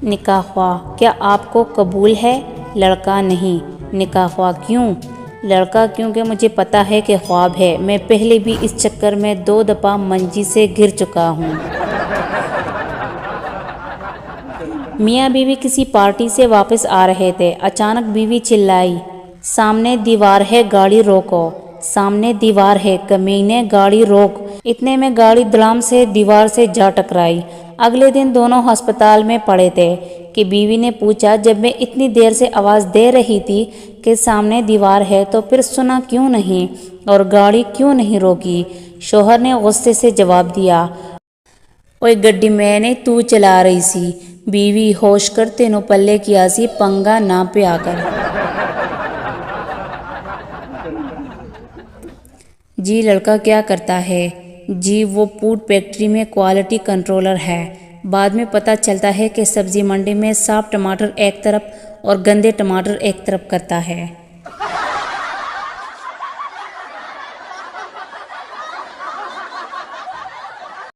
نکاح خواہ: کیا آپ کو قبول ہے؟ لڑکا: نہیں۔ نکاح خواہ: کیوں؟ لڑکا: کیونکہ مجھے پتہ ہے کہ خواب ہے، میں پہلے بھی اس چکر میں 2 دفعہ منجی سے گر چکا ہوں۔ میاں بیوی کسی پارٹی سے واپس آ رہے تھے، اچانک بیوی چلائی، سامنے دیوار ہے، گاڑی روکو! سامنے دیوار ہے، کمینے، گاڑی روک! اتنے میں گاڑی دڑام سے دیوار سے جا ٹکرائی۔ اگلے دن دونوں ہسپتال میں پڑے تھے کہ بیوی نے پوچھا، جب میں اتنی دیر سے آواز دے رہی تھی کہ سامنے دیوار ہے تو پھر سنا کیوں نہیں اور گاڑی کیوں نہیں روکی؟ شوہر نے غصے سے جواب دیا، اوئے گڈی میں نے تو چلا رہی سی۔ بیوی: ہوش کر، تینوں پلے کیا سی، پنگا نہ پیا کر۔ جی لڑکا کیا کرتا ہے؟ جی وہ فوڈ فیکٹری میں کوالٹی کنٹرولر ہے۔ بعد میں پتہ چلتا ہے کہ سبزی منڈی میں صاف ٹماٹر ایک طرف اور گندے ٹماٹر ایک طرف کرتا ہے۔